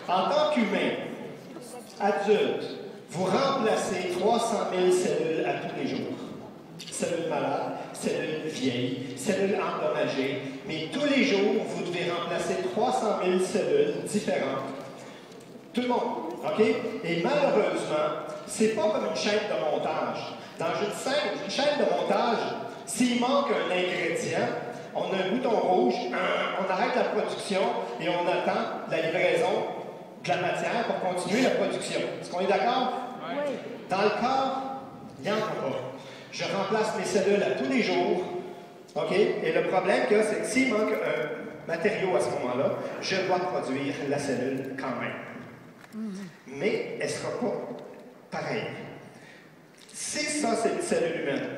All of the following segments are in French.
En tant qu'humain, adulte, vous remplacez 300 000 cellules à tous les jours. Cellules malades, cellules vieilles, cellules endommagées. Mais tous les jours, vous devez remplacer 300 000 cellules différentes. Tout le monde, OK? Et malheureusement, c'est pas comme une chaîne de montage. Dans une chaîne de montage, s'il manque un ingrédient, on a un bouton rouge, on arrête la production et on attend la livraison de la matière pour continuer la production. Est-ce qu'on est d'accord? Oui. Dans le corps, il n'y en a pas. Je remplace mes cellules à tous les jours. OK? Et le problème qu'il y a, c'est que s'il manque un matériau à ce moment-là, je dois produire la cellule quand même. Mais elle ne sera pas pareille. Si ça, c'est une cellule humaine.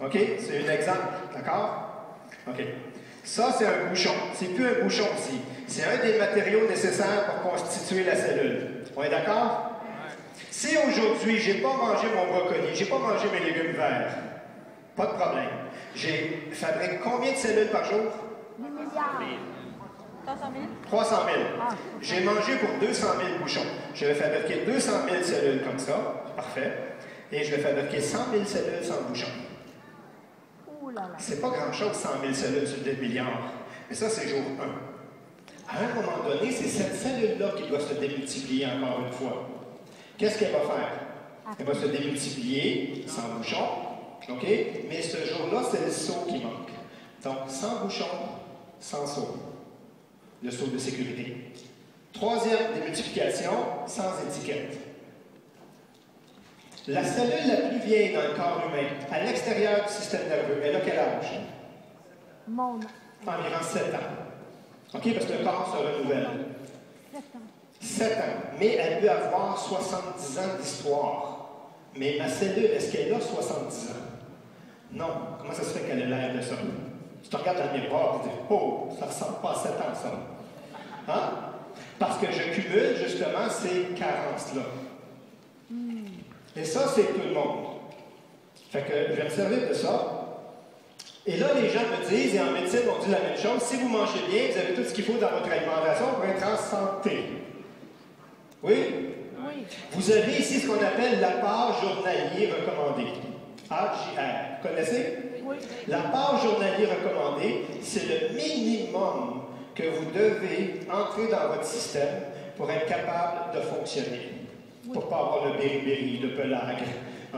OK? C'est un exemple. D'accord? OK. Ça, c'est un bouchon. C'est plus un bouchon ici. C'est un des matériaux nécessaires pour constituer la cellule. On est d'accord? Si aujourd'hui, je n'ai pas mangé mon brocoli, je n'ai pas mangé mes légumes verts, pas de problème. J'ai fabriqué combien de cellules par jour? 10 milliards. 300 000? 300 000. Ah. J'ai mangé pour 200 000 bouchons. Je vais fabriquer 200 000 cellules comme ça. Parfait. Et je vais fabriquer 100 000 cellules sans bouchon. C'est pas grand-chose, 100 000 cellules sur 2 milliards. Mais ça, c'est jour 1. À un moment donné, c'est cette cellule-là qui doit se démultiplier encore une fois. Qu'est-ce qu'elle va faire? Elle va se démultiplier sans bouchon. OK? Mais ce jour-là, c'est le seau qui manque. Donc, sans bouchon, sans seau. Le seau de sécurité. Troisième démultiplication, sans étiquette. La cellule la plus vieille dans le corps humain, à l'extérieur du système nerveux, elle a quel âge? Mon. Environ 7 ans. OK? Parce que le corps se renouvelle. 7 ans. 7 ans. Mais elle peut avoir 70 ans d'histoire. Mais ma cellule, est-ce qu'elle a 70 ans? Non. Comment ça se fait qu'elle a l'air de ça? Tu te regardes dans le miroir et tu dis, oh, ça ne ressemble pas à 7 ans, ça. Hein? Parce que je cumule justement ces carences-là. Et ça, c'est tout le monde. Fait que je vais me servir de ça. Et là, les gens me disent, et en médecine, on dit la même chose, si vous mangez bien, vous avez tout ce qu'il faut dans votre alimentation pour être en santé. Oui? Oui. Vous avez ici ce qu'on appelle l'apport journalier recommandé. AJR. Vous connaissez? Oui. L'apport journalier recommandé, c'est le minimum que vous devez entrer dans votre système pour être capable de fonctionner. Pour ne pas avoir le beriberi, le pelage,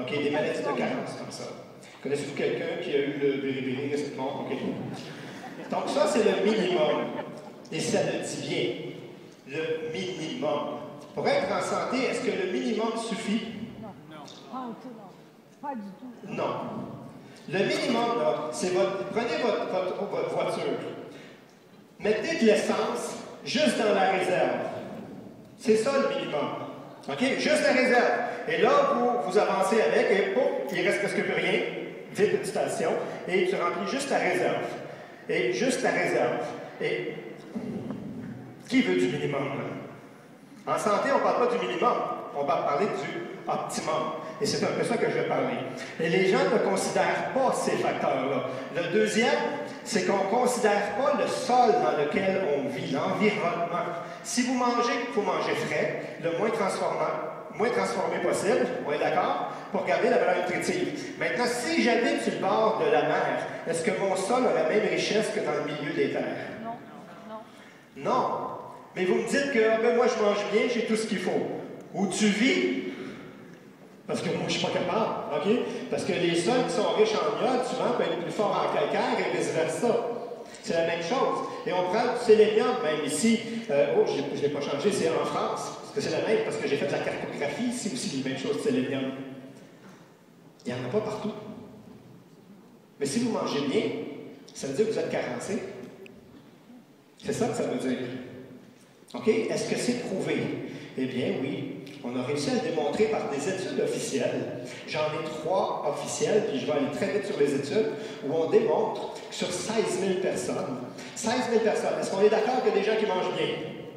okay, des maladies de carence comme ça. Connaissez-vous quelqu'un qui a eu le beriberi récemment? Okay. Donc ça, c'est le minimum. Et ça le dit bien. Le minimum. Pour être en santé, est-ce que le minimum suffit? Non. Pas du tout, non. Pas du tout. Non. Le minimum, là, c'est prenez votre voiture. Mettez de l'essence juste dans la réserve. C'est ça le minimum. OK? Juste la réserve. Et là, vous avancez avec et pouf, il reste presque plus rien. Vite une station. Et tu remplis juste la réserve. Et juste la réserve. Et qui veut du minimum, là? En santé, on ne parle pas du minimum. On va parler du optimum. Et c'est un peu ça que je vais parler. Et les gens ne considèrent pas ces facteurs-là. Le deuxième, c'est qu'on ne considère pas le sol dans lequel on vit, l'environnement. Si vous mangez, il faut manger frais, le moins transformé possible, on est d'accord, pour garder la valeur nutritive. Maintenant, si j'habite sur le bord de la mer, est-ce que mon sol a la même richesse que dans le milieu des terres? Non. Non. Mais vous me dites que ben, moi, je mange bien, j'ai tout ce qu'il faut. Où tu vis? Parce que moi, je ne suis pas capable, OK? Parce que les sols qui sont riches en iode, souvent, peuvent être plus forts en calcaire et vice-versa. C'est la même chose. Et on prend du sélénium, même ici. Je ne l'ai pas changé, c'est en France. Parce que c'est la même, parce que j'ai fait de la cartographie ici aussi, les mêmes choses de sélénium. Il n'y en a pas partout. Mais si vous mangez bien, ça veut dire que vous êtes carencé. C'est ça que ça veut dire. OK? Est-ce que c'est prouvé? Eh bien, oui. On a réussi à le démontrer par des études officielles. J'en ai 3 officielles, puis je vais aller très vite sur les études, où on démontre que sur 16 000 personnes, 16 000 personnes, est-ce qu'on est d'accord qu'il y a des gens qui mangent bien?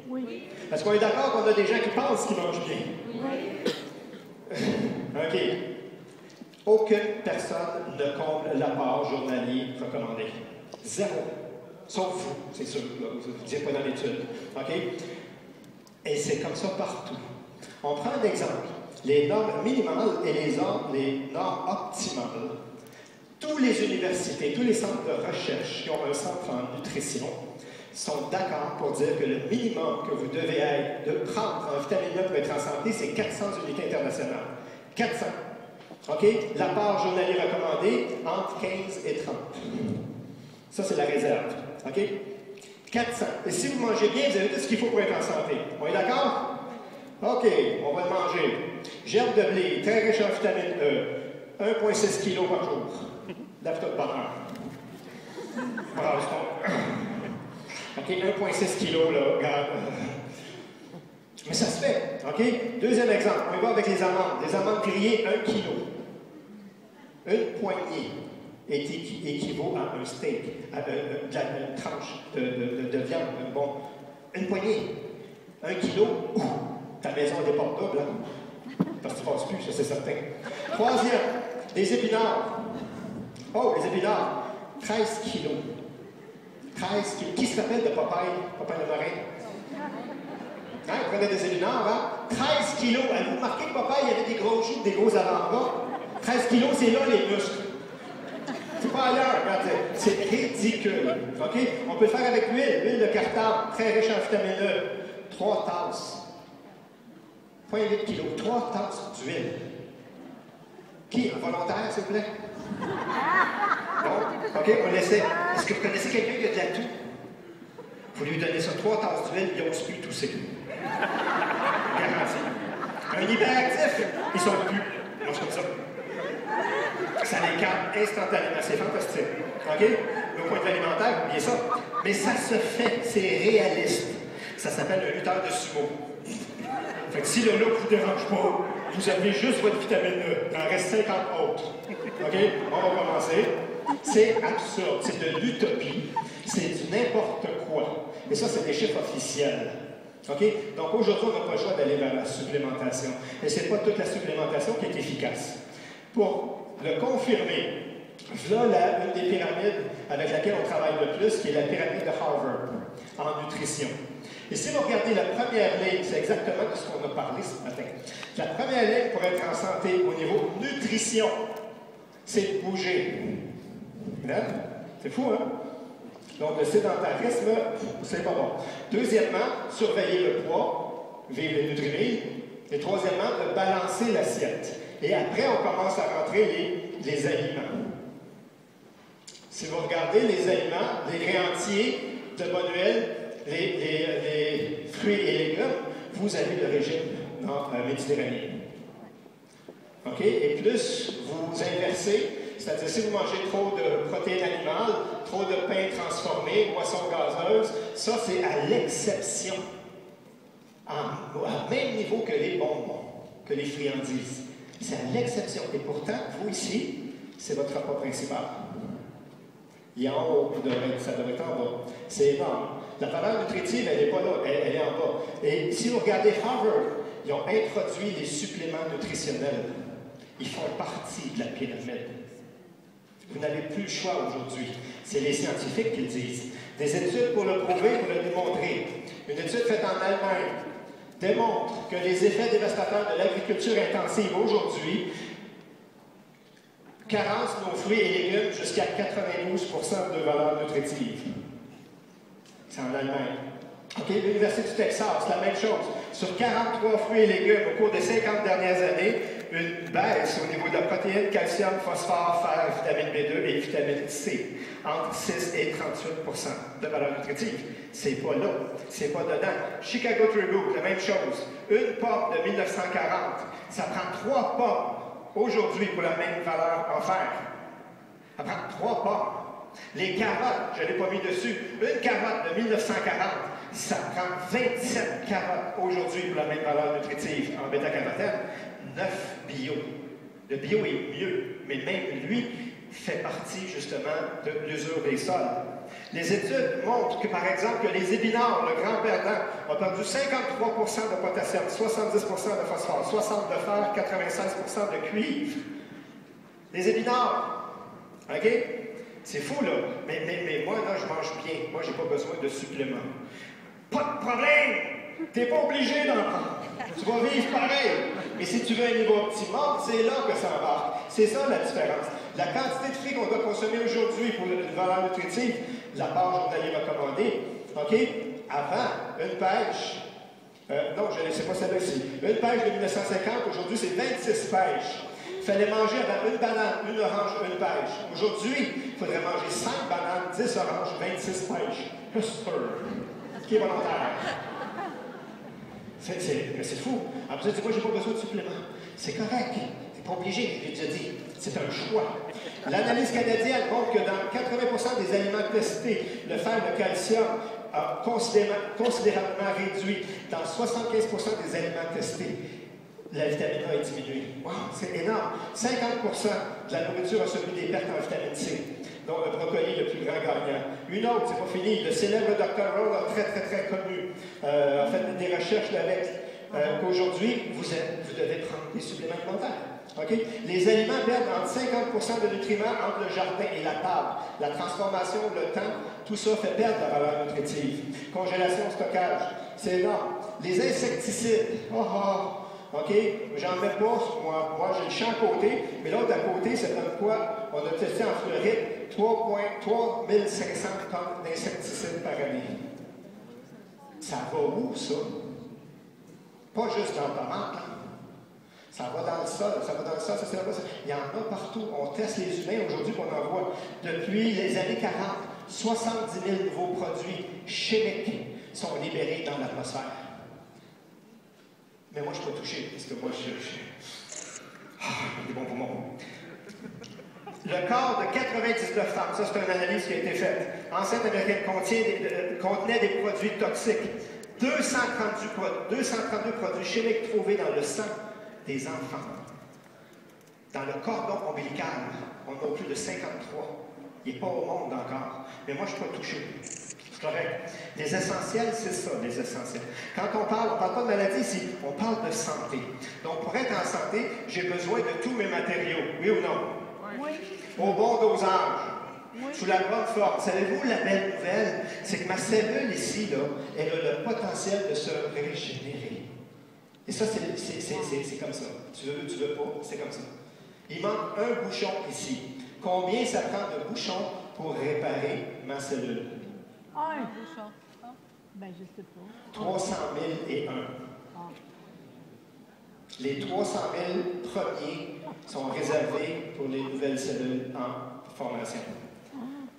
Oui. Est-ce qu'on est d'accord qu'on a des gens qui pensent qu'ils mangent bien? Oui. OK. Aucune personne ne comble l'apport journalier recommandé. 0. Sauf vous, c'est sûr. Là, vous n'êtes pas dans l'étude. OK? Et c'est comme ça partout. On prend un exemple. Les normes minimales et les normes optimales. Toutes les universités, tous les centres de recherche qui ont un centre en nutrition sont d'accord pour dire que le minimum que vous devez être de prendre en vitamine E pour être en santé, c'est 400 unités internationales. 400. OK? La part journalier recommandée, entre 15 et 30. Ça, c'est la réserve. OK? 400. Et si vous mangez bien, vous avez tout ce qu'il faut pour être en santé. On est d'accord? OK, on va le manger. Gerbe de blé, très riche en vitamine E. 1,6 kg par jour. Lève-toi de bonheur. OK, 1,6 kg, là, regarde. Mais ça se fait, OK? Deuxième exemple, on y va avec les amandes. Les amandes grillées, 1 kg. Une poignée équivaut à un steak, à une tranche de viande. Bon, une poignée. 1 kg, ta maison est portable, hein? Parce que tu ne passes plus, ça c'est certain. Troisième, les épinards. Oh, les épinards, 13 kilos. 13 kilos. Qui se rappelle de Popeye le marin? Hein, il prenait des épinards, hein? 13 kilos. Avez-vous remarqué que Popeye, il avait des gros joues, des gros avant-bras? 13 kilos, c'est là les muscles. C'est pas ailleurs, regardez. C'est ridicule. OK? On peut le faire avec l'huile de cartable, très riche en vitamine E. 3 tasses. 0,8 kg. 3 tasses d'huile. Qui? Un volontaire, s'il vous plaît? Bon, OK, on essaie. Est-ce que vous connaissez quelqu'un qui a de la toux? Vous lui donnez ça 3 tasses d'huile, il n'ose plus tousser. Garanti. Un hyperactif, ils sont plus. Moi, je comme ça. Ça les calme instantanément. C'est fantastique. OK? Mais au point de vue alimentaire, oubliez ça. Mais ça se fait. C'est réaliste. Ça s'appelle un lutteur de sumo. Fait que si le look ne vous dérange pas, vous avez juste votre vitamine E. Il en reste 50 autres. OK? On va commencer. C'est absurde. C'est de l'utopie. C'est du n'importe quoi. Et ça, c'est des chiffres officiels. OK? Donc aujourd'hui, on n'a pas le choix d'aller vers la supplémentation. Et ce n'est pas toute la supplémentation qui est efficace. Pour le confirmer, voilà une des pyramides avec laquelle on travaille le plus, qui est la pyramide de Harvard en nutrition. Et si vous regardez la première ligne, c'est exactement de ce qu'on a parlé ce matin. La première ligne pour être en santé au niveau nutrition, c'est de bouger. C'est fou, hein? Donc, le sédentarisme, c'est pas bon. Deuxièmement, surveiller le poids, vivre les nutrimilles. Et troisièmement, de balancer l'assiette. Et après, on commence à rentrer les aliments. Si vous regardez les aliments, les grains entiers, de bonne huile, les fruits et légumes, vous avez le régime méditerranéen. OK? Et plus vous inversez, c'est-à-dire si vous mangez trop de protéines animales, trop de pain transformé, boissons gazeuses, ça c'est à l'exception, à même niveau que les bonbons, que les friandises. C'est à l'exception. Et pourtant, vous ici, c'est votre repas principal. Il est en haut, ça devrait être en bas. C'est énorme. La valeur nutritive, elle n'est pas là, elle est en bas. Et si vous regardez Harvard, ils ont introduit les suppléments nutritionnels. Ils font partie de la pyramide. Vous n'avez plus le choix aujourd'hui. C'est les scientifiques qui le disent. Des études pour le prouver, pour le démontrer. Une étude faite en Allemagne démontre que les effets dévastateurs de l'agriculture intensive aujourd'hui carencent nos fruits et légumes jusqu'à 92% de valeur nutritive. C'est en Allemagne. OK, l'Université du Texas, la même chose. Sur 43 fruits et légumes au cours des 50 dernières années, une baisse au niveau de la protéine, calcium, phosphore, fer, vitamine B2 et vitamine C, entre 6 et 38% de valeur nutritive. C'est pas là, c'est pas dedans. Chicago Tribune, la même chose. Une pomme de 1940, ça prend 3 pommes aujourd'hui pour la même valeur en fer. Ça prend 3 pommes. Les carottes, je ne l'ai pas mis dessus. Une carotte de 1940, ça prend 27 carottes aujourd'hui pour la même valeur nutritive en bêta-carotène. 9 bio. Le bio est mieux, mais même lui fait partie justement de l'usure des sols. Les études montrent que, par exemple, que les épinards, le grand perdant, ont perdu 53% de potassium, 70% de phosphore, 60% de fer, 96% de cuivre. Les épinards, OK? C'est fou, là. Mais moi, là, je mange bien. Moi, je n'ai pas besoin de suppléments. Pas de problème! Tu n'es pas obligé d'en prendre. Tu vas vivre pareil. Et si tu veux un niveau optimum, c'est là que ça embarque. C'est ça la différence. La quantité de fruits qu'on doit consommer aujourd'hui pour une valeur nutritive, la part journalier recommandée, OK? Avant, une pêche, non, je ne sais pas celle-ci. Une pêche de 1950, aujourd'hui, c'est 26 pêches. Il fallait manger avant une banane, une orange, une pêche. Aujourd'hui, il faudrait manger 5 bananes, 10 oranges, 26 pêches. Ce qui est volontaire. C'est fou. Alors, vous dites, moi, j'ai pas besoin de suppléments. C'est correct. Tu n'es pas obligé, je l'ai déjà dit. C'est un choix. L'analyse canadienne montre que dans 80% des aliments testés, le fer et le calcium a considérablement réduit. Dans 75% des aliments testés, la vitamine A est diminuée. Wow, c'est énorme. 50% de la nourriture a subi des pertes en vitamine C, dont le brocoli est le plus grand gagnant. Une autre, c'est pas fini, le célèbre Dr. Roll, très connu, a fait des recherches avec qu'aujourd'hui, vous devez prendre des suppléments alimentaires. Okay? Les aliments perdent entre 50% de nutriments entre le jardin et la table. La transformation, le temps, tout ça fait perdre la valeur nutritive. Congélation, stockage, c'est énorme. Les insecticides, OK, j'en mets pas sur moi. Moi, j'ai le champ à côté, mais l'autre à côté, ça donne quoi? On a testé en Floride 3500 tonnes d'insecticides par année. Ça va où, ça? Pas juste dans le tomate, là. Ça va dans le sol, ça va dans le sol, ça c'est là-bas. Il y en a partout. On teste les humains aujourd'hui qu'on en voit. Depuis les années 40, 70 000 nouveaux produits chimiques sont libérés dans l'atmosphère. Mais moi, je ne suis pas touché, parce que moi, c'est bon pour moi. Le corps de 99 femmes, ça c'est une analyse qui a été faite, enceinte américaine contenait des produits toxiques. 232 produits chimiques trouvés dans le sang des enfants. Dans le cordon ombilical, on en a plus de 53. Il n'est pas au monde encore. Mais moi, je ne suis pas touché. C'est correct. Les essentiels, c'est ça, les essentiels. Quand on parle pas de maladie ici, on parle de santé. Donc, pour être en santé, j'ai besoin de tous mes matériaux. Oui ou non? Oui. Au bon dosage. Oui. Sous la bonne forme. Savez-vous, la belle nouvelle, c'est que ma cellule ici, là, elle a le potentiel de se régénérer. Et ça, c'est comme ça. Tu veux pas, c'est comme ça. Il manque un bouchon ici. Combien ça prend de bouchons pour réparer ma cellule? Un bouchon. Ben, je sais pas. 300 001. Les 300 000 premiers sont réservés pour les nouvelles cellules en formation.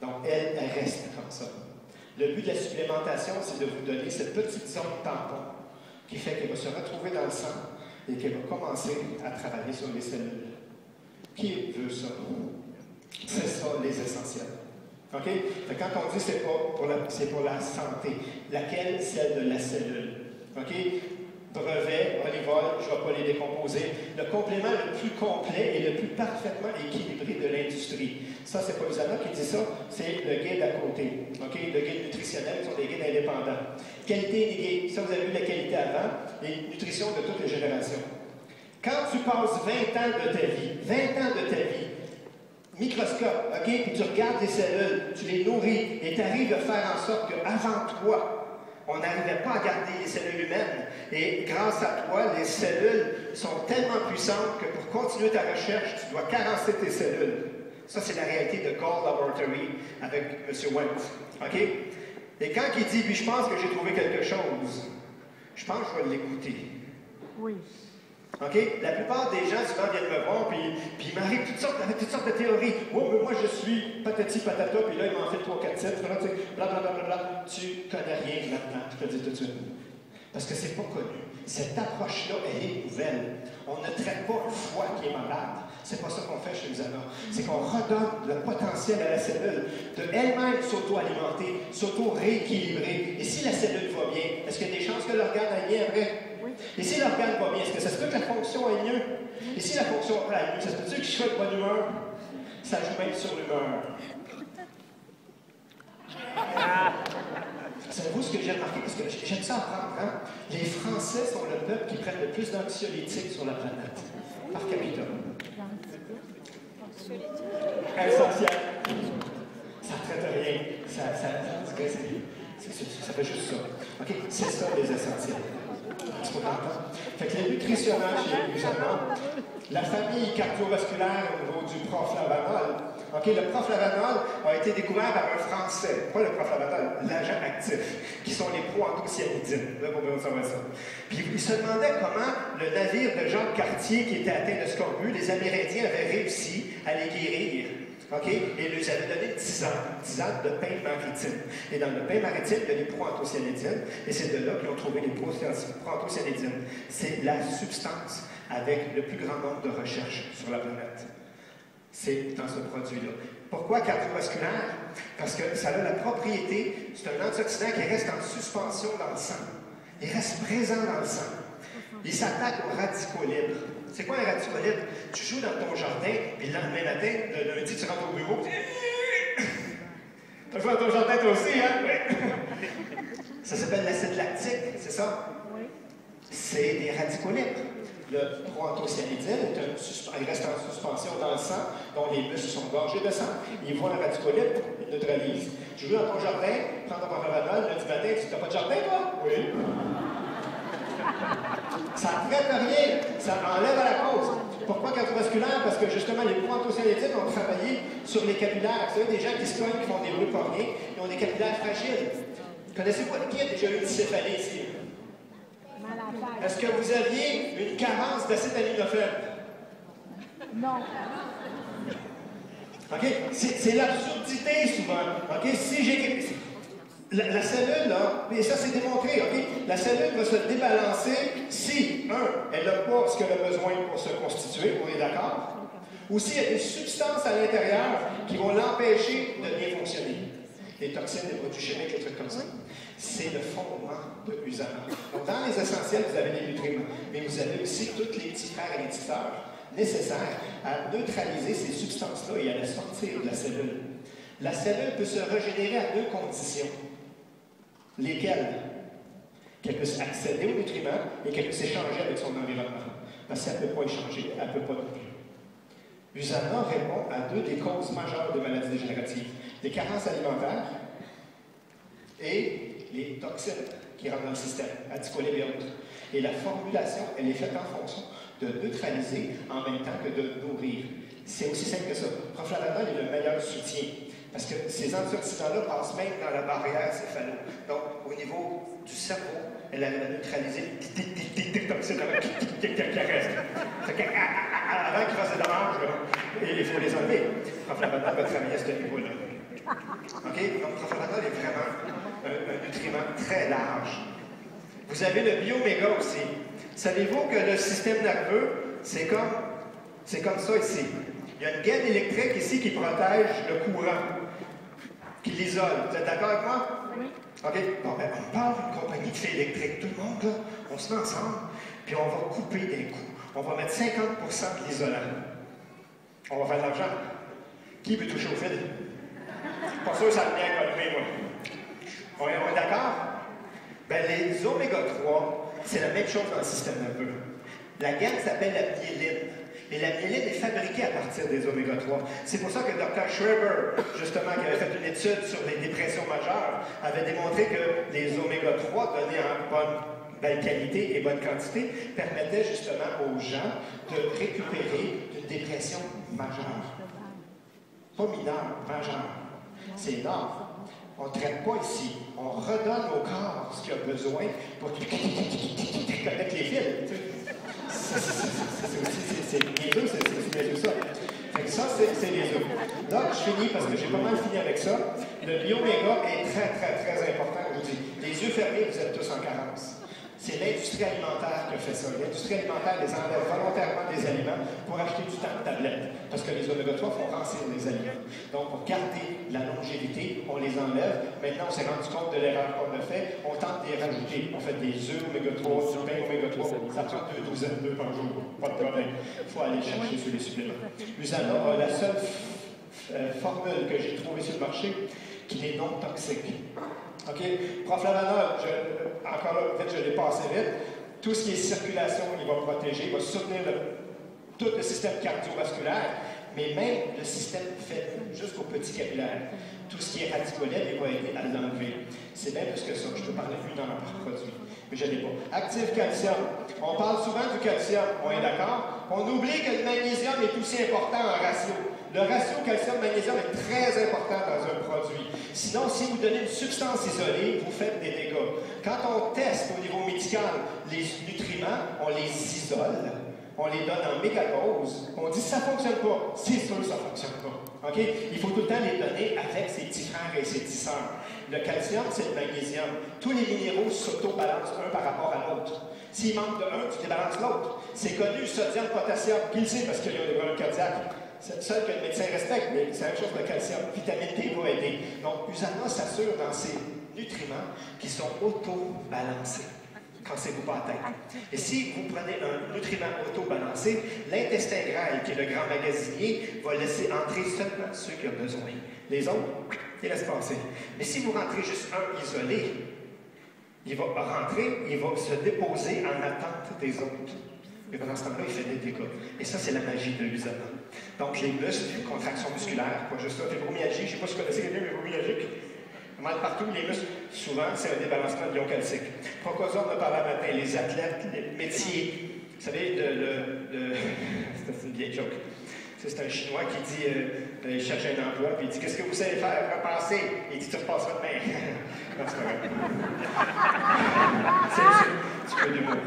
Donc, elles restent comme ça. Le but de la supplémentation, c'est de vous donner cette petite zone tampon qui fait qu'elle va se retrouver dans le sang et qu'elle va commencer à travailler sur les cellules. Qui veut ça? C'est ça, les essentiels. OK? Quand on dit c'est pour la santé, laquelle? Celle de la cellule. OK? Brevets, olivol, je ne vais pas les décomposer. Le complément le plus complet et le plus parfaitement équilibré de l'industrie. Ça, c'est pas Usana qui dit ça, c'est le guide à côté. OK? Le guide nutritionnel, ce sont des guides indépendants. Qualité des guides. Ça, vous avez vu la qualité avant, et nutrition de toutes les générations. Quand tu passes 20 ans de ta vie, microscope, OK? Puis tu regardes les cellules, tu les nourris, et tu arrives à faire en sorte qu'avant toi, on n'arrivait pas à garder les cellules humaines. Et grâce à toi, les cellules sont tellement puissantes que pour continuer ta recherche, tu dois carencer tes cellules. Ça, c'est la réalité de Gold Laboratory avec M. Wentz. OK? Et quand il dit, puis je pense que j'ai trouvé quelque chose, je pense que je vais l'écouter. Oui. OK? La plupart des gens, souvent, viennent me voir, puis ils m'arrivent toutes sortes de théories. Oh, mais moi, je suis patati patata, puis là, il m'en fait 3-4 titres, blablabla. Tu connais rien maintenant, je te le dis tout de suite. Parce que c'est pas connu. Cette approche-là, elle est nouvelle. On ne traite pas le foie qui est malade. C'est pas ça qu'on fait chez Usana. C'est qu'on redonne le potentiel à la cellule de elle-même s'auto-alimenter, s'auto-rééquilibrer. Et si la cellule va bien, est-ce qu'il y a des chances que l'organe aille bien après? Oui. Et si l'organe va bien, est-ce que ça se peut que la fonction aille mieux? Et si la fonction aille mieux, ça se peut-tu que je sois de bonne humeur? Ça joue même sur l'humeur. Savez-vous ce que j'ai remarqué? Parce que j'aime ça apprendre, hein? Les Français sont le peuple qui prennent le plus d'anxiolytiques sur la planète, par capita. Essentiel. Ça ne traite rien. Ça fait juste ça. OK? C'est ça, les essentiels. impressionnant chez Usana. La famille cardiovasculaire au niveau du proflavanol. OK, le proflavanol a été découvert par un Français, pas le proflavanol, l'agent actif, qui sont les proanthocyanidines. Là, pour bien savoir ça. Puis il se demandait comment le navire de Jean Cartier, qui était atteint de scorbut, les Amérindiens avaient réussi à les guérir. OK? Et ils lui avaient donné 10 ans de pain maritime. Et dans le pain maritime, il y a les proanthocyanidines, et c'est de là qu'ils ont trouvé les proanthocyanidines. C'est la substance avec le plus grand nombre de recherches sur la planète. C'est dans ce produit-là. Pourquoi cardiovasculaire? Parce que ça a la propriété, c'est un antioxydant qui reste en suspension dans le sang. Il reste présent dans le sang. Il s'attaque aux radicaux libres. C'est quoi un radical libre? Tu joues dans ton jardin, puis le lendemain matin, le lundi, tu rentres au bureau, tu joué dans ton jardin toi aussi, hein? Oui. Ça s'appelle l'acide lactique, c'est ça? Oui. C'est des radicaux libres. Le proanthocyanidine, il reste en suspension dans le sang, dont les muscles sont gorgés de sang. Il voit un radical libre, il neutralise. Tu joues dans ton jardin, prends ton proflavanol, lundi matin, tu n'as pas de jardin, toi? Oui. Ça ne traite rien, ça enlève à la cause. Pourquoi cardiovasculaire? Parce que justement, les proanthocyanidines ont travaillé sur les capillaires. Vous savez, des gens qui se cognent, qui font des bruits porniers, ils ont des capillaires fragiles. Connaissez-vous qui a déjà eu une céphalée ici? Est-ce que vous aviez une carence d'acide aminophéne? Non. OK? C'est l'absurdité souvent. OK? Si j'ai... La cellule, là, et ça c'est démontré, OK? La cellule va se débalancer si, elle n'a pas ce qu'elle a besoin pour se constituer, on est d'accord? Ou s'il y a des substances à l'intérieur qui vont l'empêcher de bien fonctionner. Les toxines, les produits chimiques, les trucs comme ça. C'est le fondement de Usana. Donc, dans les essentiels, vous avez les nutriments, mais vous avez aussi tous les petits frères et les petites sœurs nécessaires à neutraliser ces substances-là et à les sortir de la cellule. La cellule peut se régénérer à 2 conditions. Lesquelles? Qu'elle puisse accéder aux nutriments et qu'elle puisse échanger avec son environnement. Parce qu'elle ne peut pas échanger, elle ne peut pas non plus. Usana répond à 2 des causes majeures des maladies dégénératives. Les carences alimentaires et les toxines qui rentrent dans le système, adicolibes et autres. Et la formulation, elle est faite en fonction de neutraliser en même temps que de nourrir. C'est aussi simple que ça. Proflavanol est le meilleur soutien. Parce que ces antioxydants-là passent même dans la barrière céphalo. Donc, au niveau du cerveau, elle a neutralisé comme ça, qui reste. Avant qu'ils fassent des dommages, il faut les enlever. Proflavanol va travailler à ce niveau-là. OK? Donc, proflavanol est vraiment un nutriment très large. Vous avez le bioméga aussi. Savez-vous que le système nerveux, c'est comme ça ici. Il y a une gaine électrique ici qui protège le courant, qui l'isole. Vous êtes d'accord avec moi? Oui. OK. Bon, ben, on parle d'une compagnie de fil électrique. Tout le monde, là, on se met ensemble, puis on va couper d'un coup. On va mettre 50% de l'isolant. On va faire de l'argent. Qui veut toucher au fil? Pas sûr que ça me vient colmer, moi. On est d'accord? Ben, les oméga 3, c'est la même chose dans le système nerveux. La gaine s'appelle la myéline. Et la myéline est fabriquée à partir des oméga 3. C'est pour ça que Dr. Schreiber, justement, qui avait fait une étude sur les dépressions majeures, avait démontré que les oméga 3 donnés en belle qualité et bonne quantité permettaient justement aux gens de récupérer d'une dépression majeure. Pas mineure, majeure. C'est énorme. On ne traite pas ici. On redonne au corps ce qu'il a besoin pour qu'il connecte les fils. C'est les œufs, c'est bien ça. Fait que ça, c'est les œufs. Là, je finis parce que j'ai pas mal fini avec ça. Le bioméga est très, très, très important aujourd'hui. Les yeux fermés, vous êtes tous en carence. C'est l'industrie alimentaire qui a fait ça. L'industrie alimentaire les enlève volontairement des aliments pour acheter du temps de tablette. Parce que les oméga 3 font rancir les aliments. Donc, pour garder la longévité, on les enlève. Maintenant, on s'est rendu compte de l'erreur qu'on a fait. On tente de les rajouter. On fait des œufs oméga 3, du pain oméga 3. Ça prend 2 douzaines d'œufs par jour. Pas de problème. Il faut aller chercher sur les suppléments. Usana a la seule formule que j'ai trouvée sur le marché qui est non toxique. OK? Proflavanol, encore là, vite, je l'ai passé vite. Tout ce qui est circulation, il va protéger, il va soutenir tout le système cardiovasculaire. mais même le système fait jusqu'au petit capillaire. Tout ce qui est radicolène, il va aider à l'enlever. C'est bien plus que ça. Je peux parler 1 heure par produit, mais je n'ai pas. Actif calcium. On parle souvent du calcium, on est d'accord? On oublie que le magnésium est aussi important en ratio. Le ratio calcium-magnésium est très important dans un produit. Sinon, si vous donnez une substance isolée, vous faites des dégâts. Quand on teste au niveau médical les nutriments, on les isole, on les donne en mégadose, on dit ça ne fonctionne pas. C'est sûr que ça ne fonctionne pas. OK? Il faut tout le temps les donner avec ses petits frères et ses petites sœurs. Le calcium, c'est le magnésium. Tous les minéraux s'auto-balancent un par rapport à l'autre. S'il manque de un, tu débalances l'autre. C'est connu, sodium, potassium. Qui le sait parce qu'il y a des problèmes cardiaques? C'est le seul que le médecin respecte, mais c'est la même chose que le calcium. Vitamine D va aider. Donc, Usana s'assure dans ses nutriments qu'ils sont auto-balancés. Cassez-vous pas la tête. Et si vous prenez un nutriment auto-balancé, l'intestin grêle, qui est le grand magasinier, va laisser entrer seulement ceux qui ont besoin. Les autres, il laisse passer. Mais si vous rentrez juste un isolé, il va rentrer, il va se déposer en attente des autres. Et pendant ce temps-là, il fait des dégâts. Et ça, c'est la magie de l'Usana. Donc, les muscles, contraction musculaire, pas juste ça, fibromyalgie, je ne sais pas si vous connaissez quelqu'un fibromyalgique. Mal partout, les muscles, souvent, c'est un débalancement de l'ion calcique. Procosor me parlait matin, les athlètes, les métiers. Vous savez, c'est une vieille joke. C'est un Chinois qui dit, il cherche un emploi, puis il dit, qu'est-ce que vous savez faire? Repasser. Il dit, tu repasseras demain. Non, c'est pas vrai. C'est un petit peu d'humour.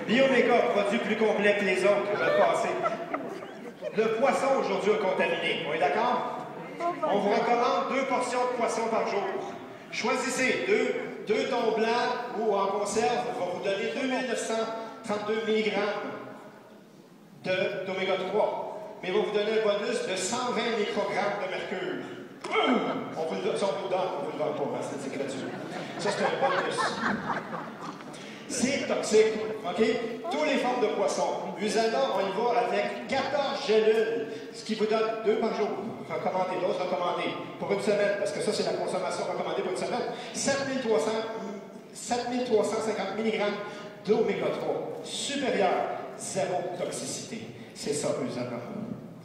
Bioméga, produit plus complet que les autres, je vais le passer. Le poisson, aujourd'hui, est contaminé. On est d'accord? On vous recommande 2 portions de poisson par jour. Choisissez 2 thons blancs ou en conserve, on va vous donner 2932 mg d'oméga 3. Mais il va vous donner un bonus de 120 microgrammes de mercure. On vous le donne, on vous le donne pas, c'est gratuit. Ça, c'est un bonus. C'est toxique, OK? Toutes les formes de poissons. Usana, on y va avec 14 gélules, ce qui vous donne 2 par jour. Recommandé, dose recommandée. Pour une semaine, parce que ça, c'est la consommation recommandée pour une semaine. 7350 mg d'oméga 3. Supérieur, zéro toxicité. C'est ça, Usana.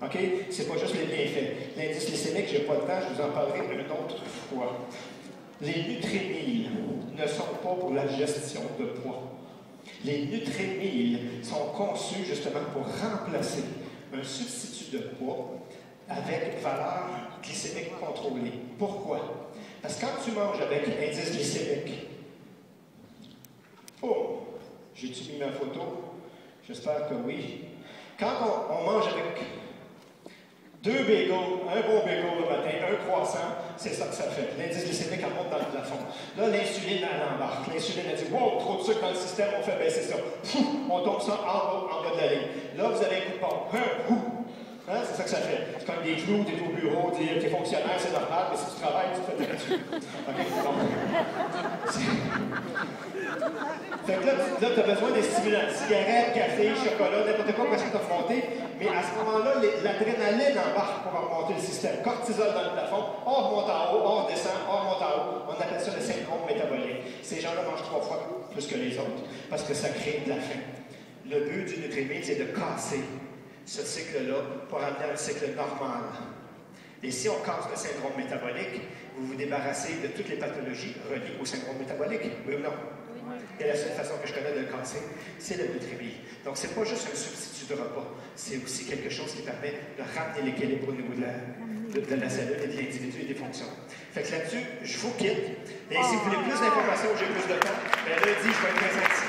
OK? C'est pas juste les bienfaits. L'indice glycémique, j'ai pas le temps, je vous en parlerai une autre fois. Les nutrimilles ne sont pas pour la gestion de poids. Les nutrimilles sont conçus justement pour remplacer un substitut de poids avec valeur glycémique contrôlée. Pourquoi? Parce que quand tu manges avec indice glycémique, oh, j'ai-tu mis ma photo? J'espère que oui. Quand on mange avec 2 bagels, un bon bagel le matin, un croissant, c'est ça que ça fait. L'indice glycémique, elle monte dans le plafond. Là, l'insuline, elle embarque. L'insuline, elle dit, wow, trop de sucre dans le système, on fait baisser ça. On tombe ça en bas de la ligne. Là, vous avez un coup de pompe. Hein? C'est ça que ça fait. C'est comme des clous, t'es au bureau, t'es fonctionnaire, c'est normal, mais si tu travailles, tu te fais là-dessus. OK? Donc, fait que là, tu as besoin des stimulants. Cigarettes, café, chocolat, n'importe quoi pour essayer de t'affronter. Mais à ce moment-là, l'adrénaline embarque pour remonter le système. Cortisol dans le plafond, on remonte en haut, on redescend, on remonte en haut. On appelle ça le syndrome métabolique. Ces gens-là mangent 3 fois plus que les autres parce que ça crée de la faim. Le but du Nutrimil, c'est de casser ce cycle-là pour amener un cycle normal. Et si on casse le syndrome métabolique, vous vous débarrassez de toutes les pathologies reliées au syndrome métabolique. Oui ou non? Et la seule façon que je connais de le casser, c'est le Nutrimil. Donc, c'est pas juste un substitut de repas, c'est aussi quelque chose qui permet de ramener l'équilibre au niveau de la cellule et de l'individu et des fonctions. Fait que là-dessus, je vous quitte. Et si vous voulez plus d'informations ou j'ai plus de temps, bien lundi, je vais être présent ici.